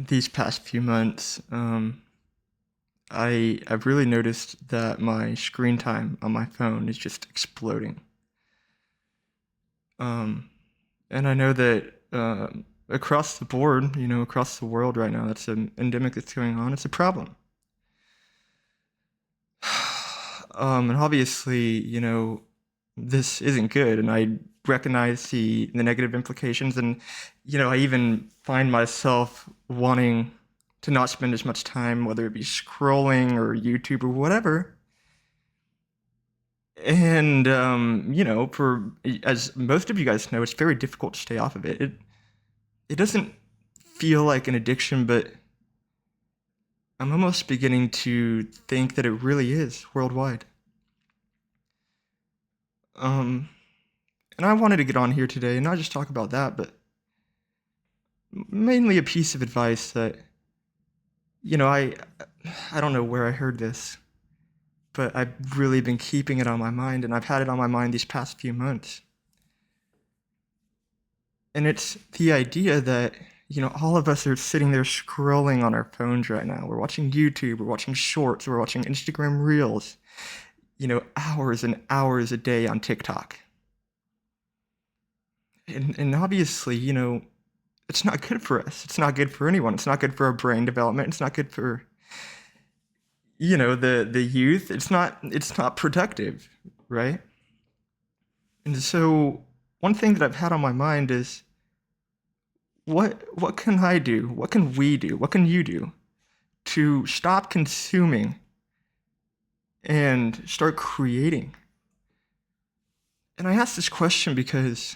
These past few months, I've really noticed that my screen time on my phone is just exploding. Um, and I know that across the board, across the world right now, that's an endemic that's going on. It's a problem. And obviously, this isn't good, and I recognize the negative implications, and I even find myself wanting to not spend as much time, whether it be scrolling or YouTube or whatever. And for as most of you guys know, it's very difficult to stay off of it. It doesn't feel like an addiction, but I'm almost beginning to think that it really is worldwide. Um, and I wanted to get on here today and not just talk about that, but mainly a piece of advice that, I don't know where I heard this, but I've really been keeping it on my mind, and I've had it on my mind these past few months. And it's the idea that, all of us are sitting there scrolling on our phones right now. We're watching YouTube, we're watching shorts, we're watching Instagram Reels, hours and hours a day on TikTok. And obviously, it's not good for us. It's not good for anyone. It's not good for our brain development. It's not good for, the youth. It's not productive, right? And so one thing that I've had on my mind is what can I do? What can we do? What can you do to stop consuming and start creating? And I asked this question because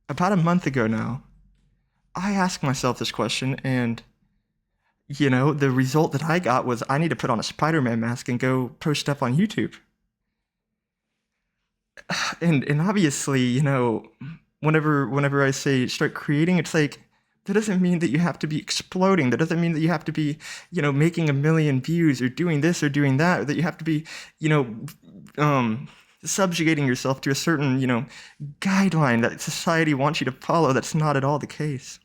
about a month ago now, I asked myself this question, and the result that I got was I need to put on a Spider-Man mask and go post stuff on YouTube. And obviously, whenever I say start creating, it's like that doesn't mean that you have to be exploding. That doesn't mean that you have to be, making 1 million views or doing this or doing that, or that you have to be, subjugating yourself to a certain, guideline that society wants you to follow. That's not at all the case.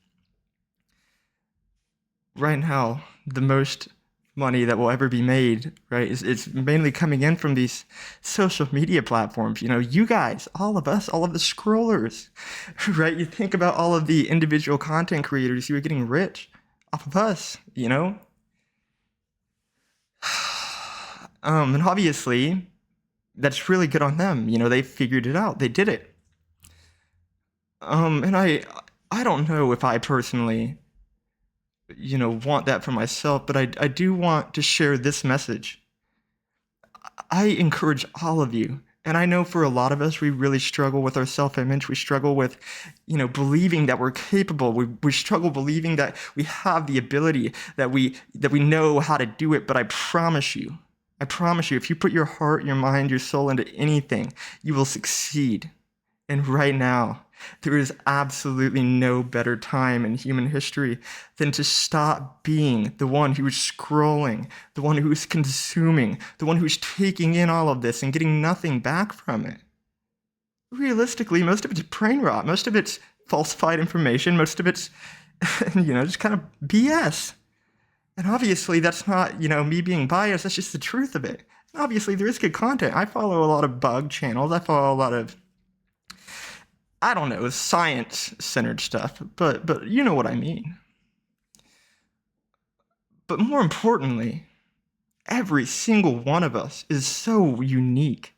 Right now, the most money that will ever be made, right, is mainly coming in from these social media platforms. You guys, all of us, all of the scrollers, right? You think about all of the individual content creators who are getting rich off of us, and obviously, that's really good on them. They figured it out. They did it. And I don't know if I personally want that for myself, but I do want to share this message. I encourage all of you, and I know for a lot of us, we really struggle with our self-image. We struggle with, believing that we're capable. We struggle believing that we have the ability, that we know how to do it. But I promise you, if you put your heart, your mind, your soul into anything, you will succeed. And right now, there is absolutely no better time in human history than to stop being the one who is scrolling, the one who is consuming, the one who's taking in all of this and getting nothing back from it. Realistically, most of it's brain rot. Most of it's falsified information. Most of it's, just kind of BS. And obviously, that's not, me being biased. That's just the truth of it. And obviously, there is good content. I follow a lot of bug channels. I follow a lot of, I don't know, science-centered stuff, but you know what I mean. But more importantly, every single one of us is so unique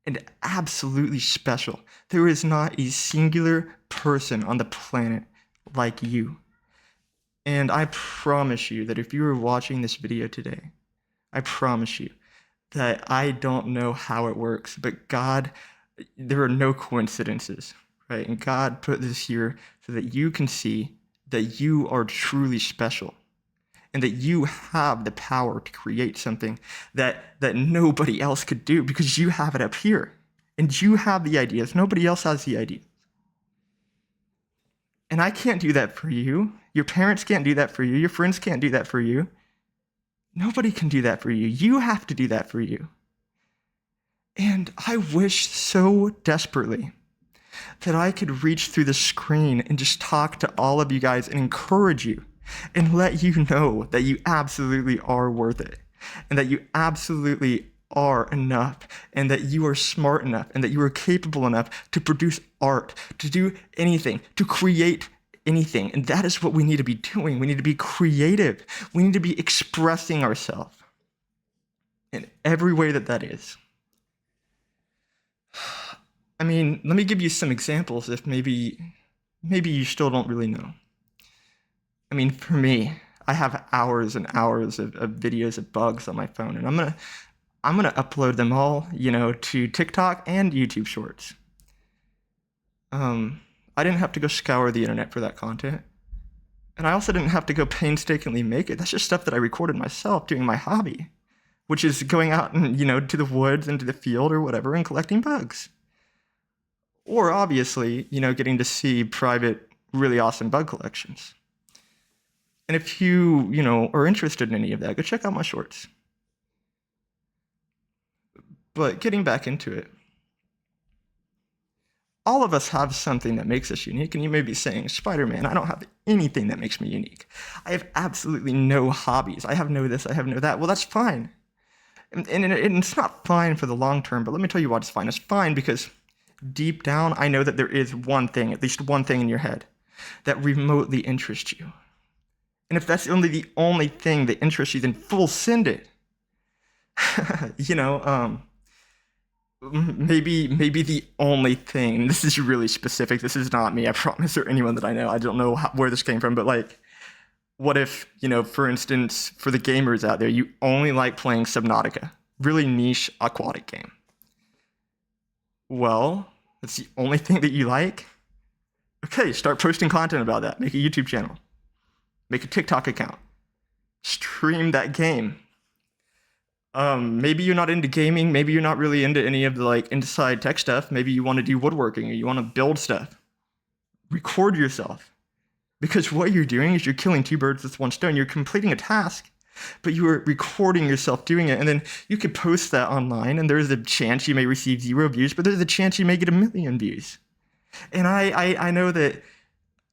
and absolutely special. There is not a singular person on the planet like you. And I promise you that if you are watching this video today, I promise you that I don't know how it works, but God, there are no coincidences. Right? And God put this here so that you can see that you are truly special and that you have the power to create something that nobody else could do because you have it up here and you have the ideas. Nobody else has the ideas. And I can't do that for you. Your parents can't do that for you. Your friends can't do that for you. Nobody can do that for you. You have to do that for you. And I wish so desperately that I could reach through the screen and just talk to all of you guys and encourage you and let you know that you absolutely are worth it, and that you absolutely are enough, and that you are smart enough, and that you are capable enough to produce art, to do anything, to create anything. And that is what we need to be doing. We need to be creative. We need to be expressing ourselves in every way that that is. I mean, let me give you some examples if maybe you still don't really know. I mean, for me, I have hours and hours of videos of bugs on my phone, and I'm gonna upload them all, to TikTok and YouTube Shorts. I didn't have to go scour the internet for that content, and I also didn't have to go painstakingly make it. That's just stuff that I recorded myself doing my hobby, which is going out and to the woods and to the field or whatever and collecting bugs. Or obviously, getting to see private, really awesome bug collections. And if you, are interested in any of that, go check out my shorts. But getting back into it, all of us have something that makes us unique, and you may be saying, Spider-Man, I don't have anything that makes me unique. I have absolutely no hobbies. I have no this, I have no that. Well, that's fine. And it's not fine for the long term, but let me tell you why it's fine. It's fine because deep down, I know that there is one thing, at least one thing in your head, that remotely interests you. And if that's the only thing that interests you, then full send it. Maybe the only thing, this is really specific, this is not me, I promise, or anyone that I know, I don't know where this came from, but what if, for instance, for the gamers out there, you only like playing Subnautica, really niche aquatic game. Well, that's the only thing that you like? Okay, start posting content about that, make a YouTube channel, make a TikTok account, stream that game. Maybe you're not into gaming, maybe you're not really into any of the inside tech stuff, maybe you want to do woodworking or you want to build stuff. Record yourself. Because what you're doing is you're killing two birds with one stone. You're completing a task, but you are recording yourself doing it, and then you could post that online, and there's a chance you may receive 0 views, but there's a chance you may get 1 million views. And I know that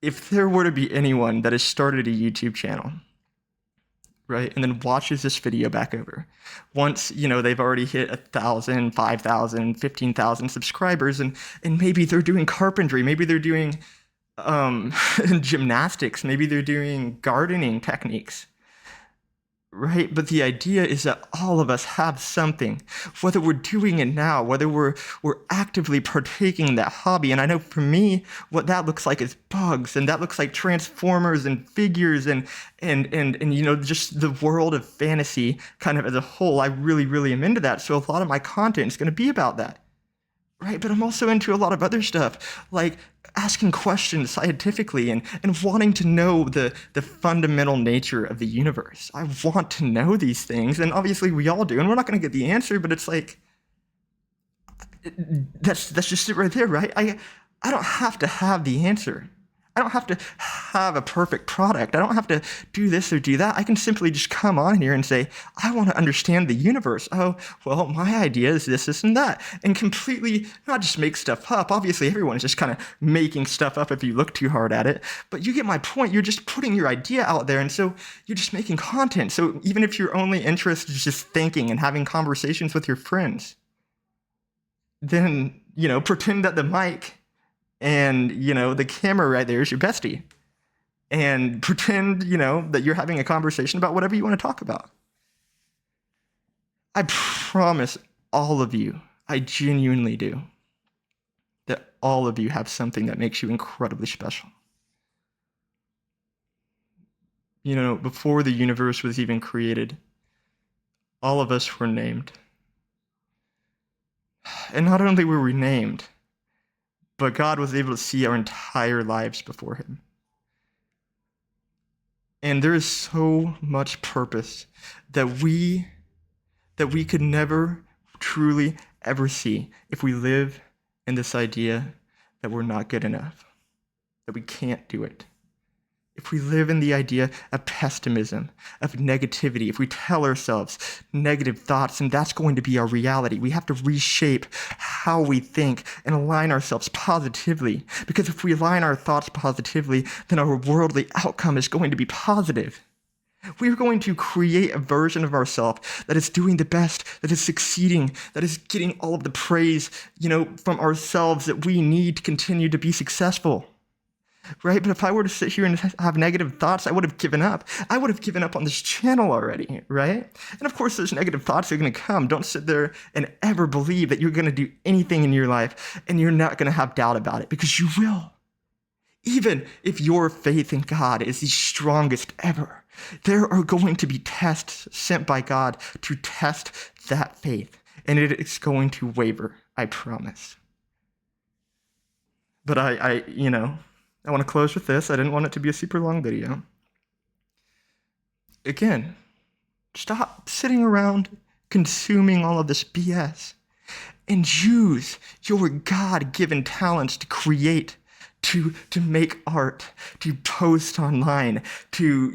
if there were to be anyone that has started a YouTube channel, right, and then watches this video back over, once, they've already hit 1,000, 5,000, 15,000 subscribers, and maybe they're doing carpentry, maybe they're doing gymnastics, maybe they're doing gardening techniques, right? But the idea is that all of us have something, whether we're doing it now, whether we're actively partaking in that hobby. And I know for me, what that looks like is bugs, and that looks like Transformers and figures and just the world of fantasy kind of as a whole. I really, really am into that. So a lot of my content is going to be about that. Right, but I'm also into a lot of other stuff, like asking questions scientifically and wanting to know the fundamental nature of the universe. I want to know these things, and obviously we all do, and we're not going to get the answer, but it's that's just it right there, right? I don't have to have the answer. I don't have to have a perfect product. I don't have to do this or do that. I can simply just come on here and say, I want to understand the universe. Oh, well, my idea is this, and that. And completely not just make stuff up. Obviously, everyone's just kind of making stuff up if you look too hard at it. But you get my point. You're just putting your idea out there, and so you're just making content. So even if your only interest is just thinking and having conversations with your friends, then, pretend that the mic and, the camera right there is your bestie. And pretend, that you're having a conversation about whatever you want to talk about. I promise all of you, I genuinely do, that all of you have something that makes you incredibly special. Before the universe was even created, all of us were named. And not only were we named, but God was able to see our entire lives before him. And there is so much purpose that we could never truly ever see if we live in this idea that we're not good enough, that we can't do it. if we live in the idea of pessimism, of negativity, if we tell ourselves negative thoughts, and that's going to be our reality, we have to reshape how we think and align ourselves positively. Because if we align our thoughts positively, then our worldly outcome is going to be positive. We're going to create a version of ourselves that is doing the best, that is succeeding, that is getting all of the praise, from ourselves that we need to continue to be successful. Right? But if I were to sit here and have negative thoughts, I would have given up. I would have given up on this channel already, right? And of course, those negative thoughts are going to come. Don't sit there and ever believe that you're going to do anything in your life and you're not going to have doubt about it, because you will. Even if your faith in God is the strongest ever, there are going to be tests sent by God to test that faith, and it is going to waver, I promise. But I want to close with this. I didn't want it to be a super long video. Again, stop sitting around consuming all of this BS and use your God-given talents to create, to make art, to post online, to,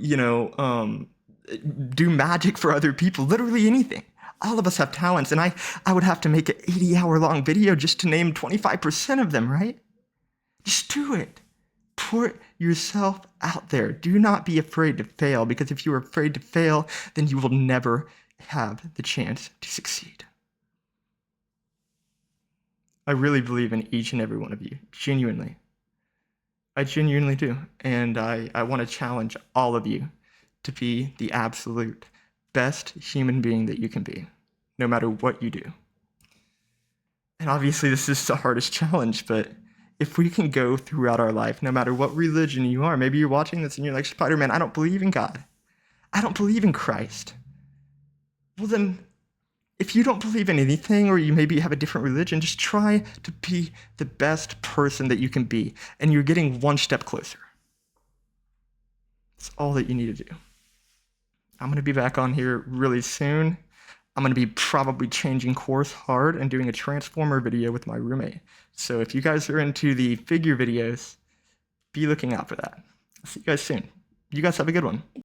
do magic for other people, literally anything. All of us have talents, and I would have to make an 80-hour-long video just to name 25% of them, right? Just do it. Put yourself out there. Do not be afraid to fail, because if you are afraid to fail, then you will never have the chance to succeed. I really believe in each and every one of you, genuinely. I genuinely do. And I want to challenge all of you to be the absolute best human being that you can be, no matter what you do. And obviously this is the hardest challenge, but if we can go throughout our life, no matter what religion you are, maybe you're watching this and you're like, Spider-Man, I don't believe in God. I don't believe in Christ. Well then, if you don't believe in anything, or you maybe have a different religion, just try to be the best person that you can be, and you're getting one step closer. That's all that you need to do. I'm going to be back on here really soon. I'm going to be probably changing course hard and doing a Transformer video with my roommate. So if you guys are into the figure videos, be looking out for that. I'll see you guys soon. You guys have a good one.